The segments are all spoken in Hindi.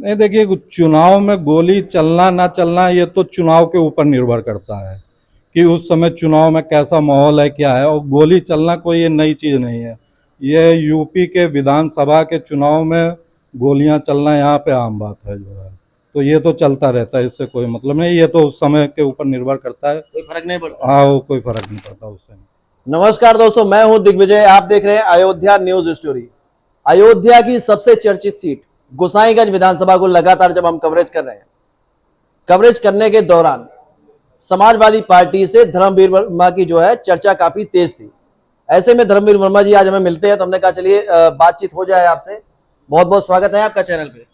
नहीं, देखिए, चुनाव में गोली चलना ना चलना ये तो चुनाव के ऊपर निर्भर करता है कि उस समय चुनाव में कैसा माहौल है, क्या है। और गोली चलना कोई ये नई चीज़ नहीं है। ये यूपी के विधानसभा के चुनाव में गोलियां चलना यहाँ पे आम बात है जो है। तो ये तो चलता रहता है, इससे कोई मतलब नहीं। ये तो उस समय के ऊपर निर्भर करता है। कोई फर्क नहीं पड़ता। हाँ, वो कोई फर्क नहीं पड़ता उससे। नमस्कार दोस्तों, मैं हूं दिग्विजय। आप देख रहे हैं अयोध्या न्यूज स्टोरी। अयोध्या की सबसे चर्चित सीट गोसाईगंज विधानसभा को लगातार जब हम कवरेज कर रहे हैं, कवरेज करने के दौरान समाजवादी पार्टी से धर्मवीर वर्मा की जो है चर्चा काफी तेज थी। ऐसे में धर्मवीर वर्मा जी आज हमें मिलते हैं, तो हमने कहा चलिए बातचीत हो जाए आपसे। बहुत बहुत स्वागत है आपका चैनल पे।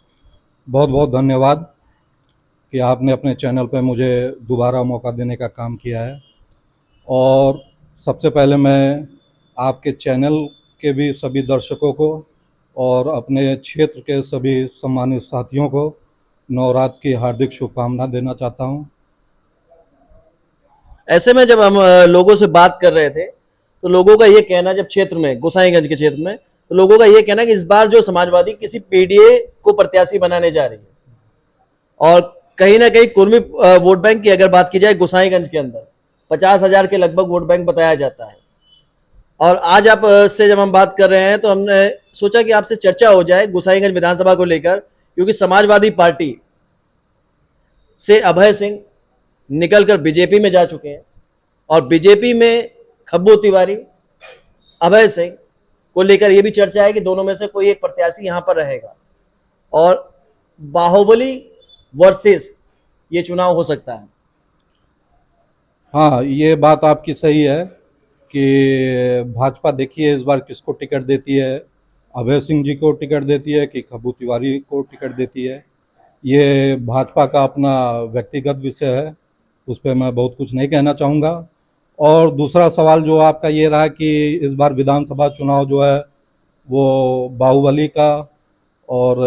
बहुत बहुत धन्यवाद कि आपने अपने चैनल पे मुझे दोबारा मौका देने का काम किया है। और सबसे पहले मैं आपके चैनल के भी सभी दर्शकों को और अपने क्षेत्र के सभी सम्मानित साथियों को नवरात्र की हार्दिक शुभकामना देना चाहता हूं। ऐसे में जब हम लोगों से बात कर रहे थे, तो लोगों का ये कहना, जब क्षेत्र में गोसाईगंज के क्षेत्र में, तो लोगों का ये कहना कि इस बार जो समाजवादी किसी पीडीए को प्रत्याशी बनाने जा रही है। और कहीं ना कहीं कुर्मी वोट बैंक की अगर बात की जाए गोसाईगंज के अंदर 50,000 के लगभग वोट बैंक बताया जाता है। और आज आप से जब हम बात कर रहे हैं, तो हमने सोचा कि आपसे चर्चा हो जाए गोसाईगंज विधानसभा को लेकर, क्योंकि समाजवादी पार्टी से अभय सिंह निकलकर बीजेपी में जा चुके हैं और बीजेपी में खब्बू तिवारी, अभय सिंह को लेकर यह भी चर्चा है कि दोनों में से कोई एक प्रत्याशी यहां पर रहेगा और बाहुबली वर्सेस ये चुनाव हो सकता है। हाँ, ये बात आपकी सही है कि भाजपा देखिए इस बार किसको टिकट देती है। अभय सिंह जी को टिकट देती है कि खब्बू तिवारी को टिकट देती है। ये भाजपा का अपना व्यक्तिगत विषय है, उस पर मैं बहुत कुछ नहीं कहना चाहूँगा। और दूसरा सवाल जो आपका ये रहा कि इस बार विधानसभा चुनाव जो है वो बाहुबली का और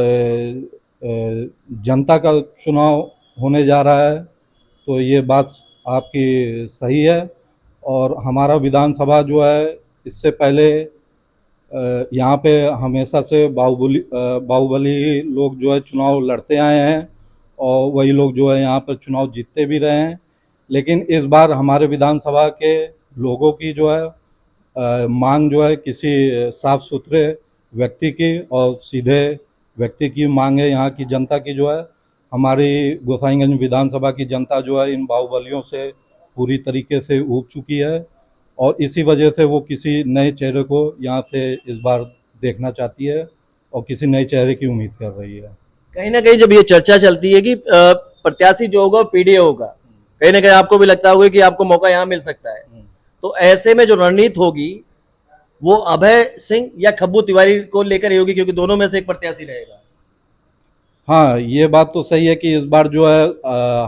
जनता का चुनाव होने जा रहा है। तो ये बात आपकी सही है। और हमारा विधानसभा जो है इससे पहले यहाँ पे हमेशा से बाहुबली लोग जो है चुनाव लड़ते आए हैं और वही लोग जो है यहाँ पर चुनाव जीतते भी रहे हैं। लेकिन इस बार हमारे विधानसभा के लोगों की जो है मांग जो है किसी साफ सुथरे व्यक्ति की और सीधे व्यक्ति की मांग है। यहाँ की जनता की जो है, हमारी गोसाईगंज विधानसभा की जनता जो है इन बाहुबलियों से पूरी तरीके से ऊब चुकी है और इसी वजह से वो किसी नए चेहरे को यहाँ से इस बार देखना चाहती है और किसी नए चेहरे की उम्मीद कर रही है। कहीं ना कहीं जब ये चर्चा चलती है कि प्रत्याशी जो होगा पीडीए होगा, कहीं ना कहीं आपको भी लगता होगा कि आपको मौका यहाँ मिल सकता है। तो ऐसे में जो रणनीति होगी वो अभय सिंह या खब्बू तिवारी को लेकर होगी, क्योंकि दोनों में से एक प्रत्याशी रहेगा। हाँ, ये बात तो सही है कि इस बार जो है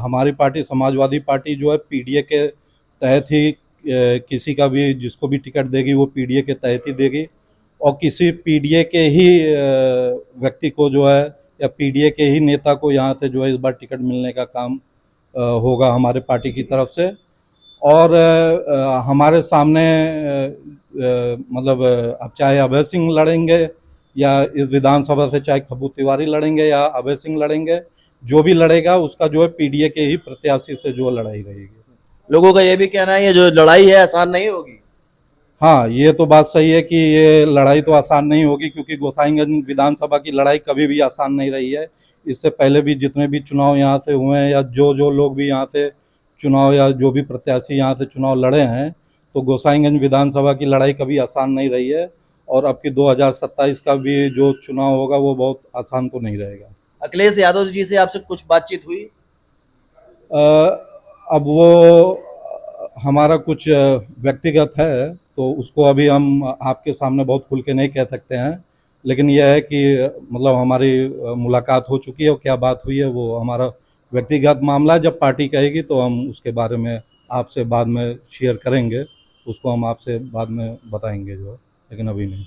हमारी पार्टी समाजवादी पार्टी जो है पीडीए के तहत ही किसी का भी जिसको भी टिकट देगी वो पीडीए के तहत ही देगी और किसी पीडीए के ही व्यक्ति को जो है या पीडीए के ही नेता को यहाँ से जो है इस बार टिकट मिलने का काम होगा हमारे पार्टी की तरफ से। और हमारे सामने मतलब अब चाहे अभय सिंह लड़ेंगे या इस विधानसभा से चाहे खब्बू तिवारी लड़ेंगे या अभय सिंह लड़ेंगे, जो भी लड़ेगा उसका जो है पीडीए के ही प्रत्याशी से जो लड़ाई रहेगी। लोगों का यह भी कहना है ये जो लड़ाई है आसान नहीं होगी। हाँ, ये तो बात सही है कि ये लड़ाई तो आसान नहीं होगी, क्योंकि गोसाईगंज विधानसभा की लड़ाई कभी भी आसान नहीं रही है। इससे पहले भी जितने भी चुनाव यहाँ से हुए हैं या जो जो लोग भी यहाँ से चुनाव या जो भी प्रत्याशी यहाँ से चुनाव लड़े हैं, तो गोसाईगंज विधानसभा की लड़ाई कभी आसान नहीं रही है। और अब की 2027 का भी जो चुनाव होगा वो बहुत आसान तो नहीं रहेगा। अखिलेश यादव जी से आपसे कुछ बातचीत हुई? अब वो हमारा कुछ व्यक्तिगत है, तो उसको अभी हम आपके सामने बहुत खुल के नहीं कह सकते हैं। लेकिन यह है कि मतलब हमारी मुलाकात हो चुकी है और क्या बात हुई है वो हमारा व्यक्तिगत मामला है। जब पार्टी कहेगी तो हम उसके बारे में आपसे बाद में शेयर करेंगे, उसको हम आपसे बाद में बताएंगे जो है, लेकिन अभी नहीं।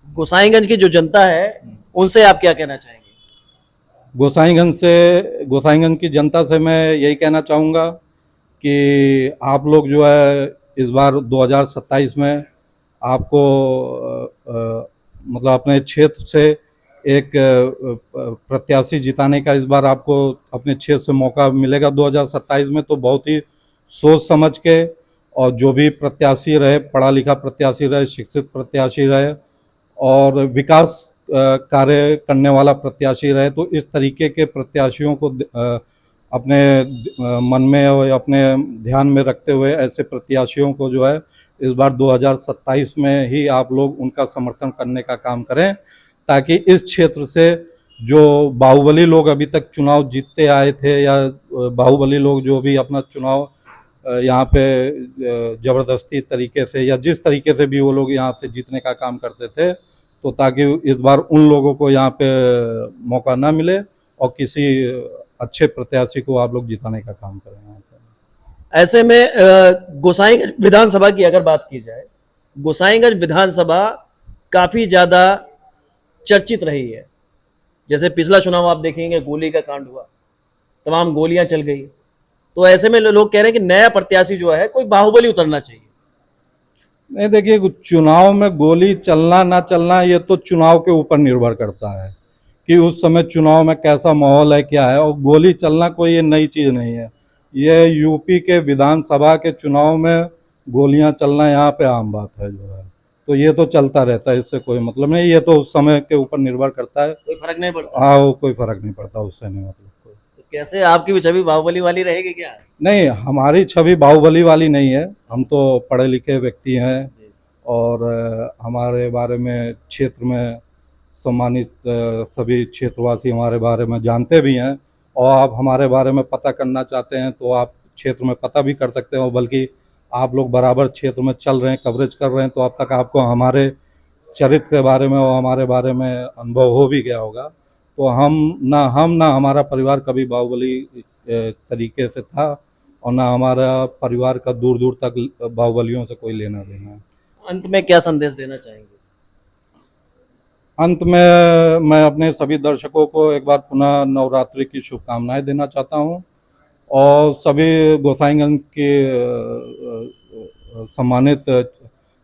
गोसाईगंज की जो जनता है उनसे आप क्या कहना चाहेंगे? गोसाईगंज की जनता से मैं यही कहना चाहूँगा कि आप लोग जो है इस बार 2027 में आपको मतलब अपने क्षेत्र से एक प्रत्याशी जिताने का इस बार आपको अपने क्षेत्र से मौका मिलेगा 2027 में, तो बहुत ही सोच समझ के, और जो भी प्रत्याशी रहे, पढ़ा लिखा प्रत्याशी रहे, शिक्षित प्रत्याशी रहे और विकास कार्य करने वाला प्रत्याशी रहे, तो इस तरीके के प्रत्याशियों को अपने मन में और अपने ध्यान में रखते हुए ऐसे प्रत्याशियों को जो है इस बार 2027 में ही आप लोग उनका समर्थन करने का काम करें, ताकि इस क्षेत्र से जो बाहुबली लोग अभी तक चुनाव जीतते आए थे, या बाहुबली लोग जो भी अपना चुनाव यहाँ पे ज़बरदस्ती तरीके से या जिस तरीके से भी वो लोग यहाँ से जीतने का काम करते थे, तो ताकि इस बार उन लोगों को यहाँ पे मौका ना मिले और किसी अच्छे प्रत्याशी को आप लोग जिताने का काम करें यहाँ से। ऐसे में गोसाईगंज विधानसभा की अगर बात की जाए, गोसाईगंज विधानसभा काफी ज्यादा चर्चित रही है। जैसे पिछला चुनाव आप देखेंगे, गोली का कांड हुआ, तमाम गोलियां चल गई, तो ऐसे में लोग कह रहे हैं कि नया प्रत्याशी जो है कोई बाहुबली उतरना चाहिए। नहीं, देखिए, चुनाव में गोली चलना ना चलना ये तो चुनाव के ऊपर निर्भर करता है कि उस समय चुनाव में कैसा माहौल है, क्या है। और गोली चलना कोई ये नई चीज़ नहीं है, ये यूपी के विधानसभा के चुनाव में गोलियां चलना यहाँ पे आम बात है जो है, तो ये तो चलता रहता है, इससे कोई मतलब नहीं, ये तो उस समय के ऊपर निर्भर करता है। कोई फर्क नहीं पड़ता। हाँ, वो कोई फर्क नहीं पड़ता, उससे नहीं मतलब कोई। तो कैसे आपकी भी छवि बाहुबली वाली रहेगी क्या? नहीं, हमारी छवि बाहुबली वाली नहीं है, हम तो पढ़े लिखे व्यक्ति हैं और हमारे बारे में क्षेत्र में सम्मानित सभी क्षेत्रवासी हमारे बारे में जानते भी हैं, और आप हमारे बारे में पता करना चाहते हैं तो आप क्षेत्र में पता भी कर सकते हो, बल्कि आप लोग बराबर क्षेत्र में चल रहे हैं, कवरेज कर रहे हैं, तो अब तक आपको हमारे चरित्र के बारे में और हमारे बारे में अनुभव हो भी गया होगा। तो हम ना हमारा परिवार कभी बाहुबली तरीके से था, और ना हमारा परिवार का दूर दूर तक बाहुबलियों से कोई लेना देना है। अंत में क्या संदेश देना चाहेंगे? अंत में मैं अपने सभी दर्शकों को एक बार पुनः नवरात्रि की शुभकामनाएं देना चाहता हूं, और सभी गोसाईगंज के सम्मानित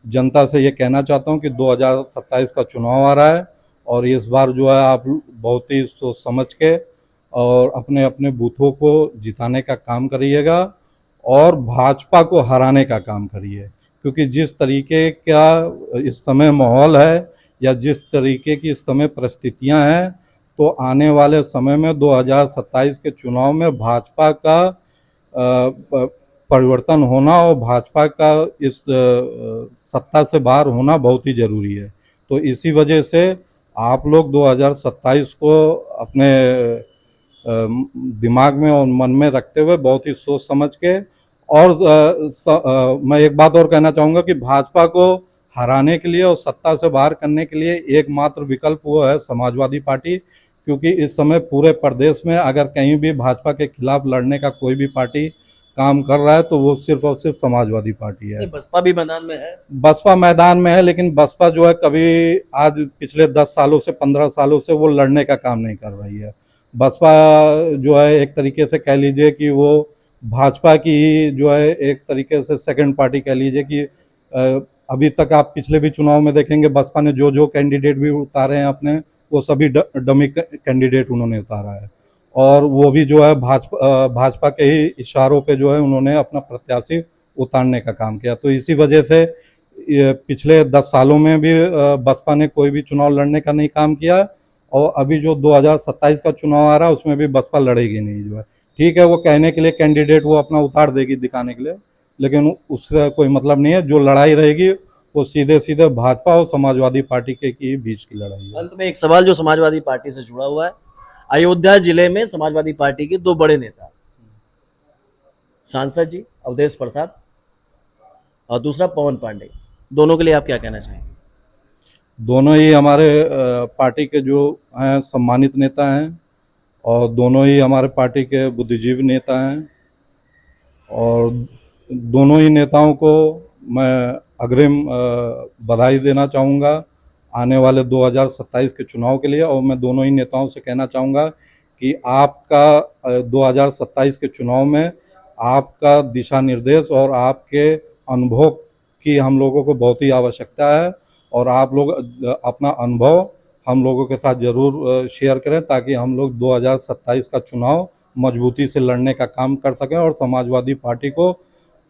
जनता से ये कहना चाहता हूं कि 2027 का चुनाव आ रहा है, और इस बार जो है आप बहुत ही सोच समझ के और अपने अपने बूथों को जिताने का काम करिएगा और भाजपा को हराने का काम करिए, क्योंकि जिस तरीके का इस समय माहौल है या जिस तरीके की इस समय परिस्थितियां हैं, तो आने वाले समय में 2027 के चुनाव में भाजपा का परिवर्तन होना और भाजपा का इस सत्ता से बाहर होना बहुत ही ज़रूरी है। तो इसी वजह से आप लोग 2027 को अपने दिमाग में और मन में रखते हुए बहुत ही सोच समझ के, और मैं एक बात और कहना चाहूँगा कि भाजपा को हराने के लिए और सत्ता से बाहर करने के लिए एकमात्र विकल्प वो है समाजवादी पार्टी, क्योंकि इस समय पूरे प्रदेश में अगर कहीं भी भाजपा के खिलाफ लड़ने का कोई भी पार्टी काम कर रहा है तो वो सिर्फ और सिर्फ समाजवादी पार्टी है। बसपा भी मैदान में है। बसपा मैदान में है, लेकिन बसपा जो है कभी आज पिछले 10 सालों से 15 सालों से वो लड़ने का काम नहीं कर रही है। बसपा जो है एक तरीके से कह लीजिए कि वो भाजपा की ही जो है एक तरीके से सेकंड पार्टी कह लीजिए कि अभी तक आप पिछले भी चुनाव में देखेंगे बसपा ने जो जो कैंडिडेट भी उतारे हैं अपने, वो सभी डमी कैंडिडेट उन्होंने उतारा है, और वो भी जो है भाजपा के ही इशारों पे जो है उन्होंने अपना प्रत्याशी उतारने का काम किया। तो इसी वजह से पिछले 10 सालों में भी बसपा ने कोई भी चुनाव लड़ने का नहीं काम किया, और अभी जो 2027 का चुनाव आ रहा है उसमें भी बसपा लड़ेगी नहीं जो है। ठीक है, वो कहने के लिए कैंडिडेट वो अपना उतार देगी दिखाने के लिए, लेकिन उसका कोई मतलब नहीं है। जो लड़ाई रहेगी वो सीधे सीधे भाजपा और समाजवादी पार्टी के बीच की लड़ाई है। अंत में एक सवाल जो समाजवादी पार्टी से जुड़ा हुआ है, अयोध्या जिले में समाजवादी पार्टी के दो बड़े नेता, सांसद जी अवधेश प्रसाद और दूसरा पवन पांडे, दोनों के लिए आप क्या कहना चाहेंगे? दोनों ही हमारे पार्टी के जो हैं सम्मानित नेता हैं, और दोनों ही हमारे पार्टी के बुद्धिजीवी नेता हैं, और दोनों ही नेताओं को मैं अग्रिम बधाई देना चाहूँगा आने वाले 2027 के चुनाव के लिए। और मैं दोनों ही नेताओं से कहना चाहूँगा कि आपका 2027 के चुनाव में आपका दिशा निर्देश और आपके अनुभव की हम लोगों को बहुत ही आवश्यकता है, और आप लोग अपना अनुभव हम लोगों के साथ ज़रूर शेयर करें, ताकि हम लोग 2027 का चुनाव मजबूती से लड़ने का काम कर सकें और समाजवादी पार्टी को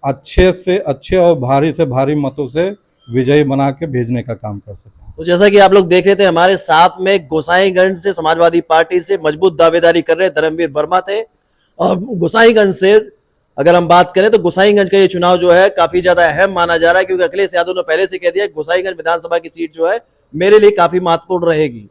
अच्छे से अच्छे और भारी से भारी मतों से विजयी बना के भेजने का काम कर सकें। तो जैसा कि आप लोग देख रहे थे, हमारे साथ में गोसाईगंज से समाजवादी पार्टी से मजबूत दावेदारी कर रहे धर्मवीर वर्मा थे। और गोसाईगंज से अगर हम बात करें तो गोसाईगंज का ये चुनाव जो है काफी ज्यादा अहम माना जा रहा है, क्योंकि अखिलेश यादव ने पहले से कह दिया गोसाईगंज विधानसभा की सीट जो है मेरे लिए काफी महत्वपूर्ण रहेगी।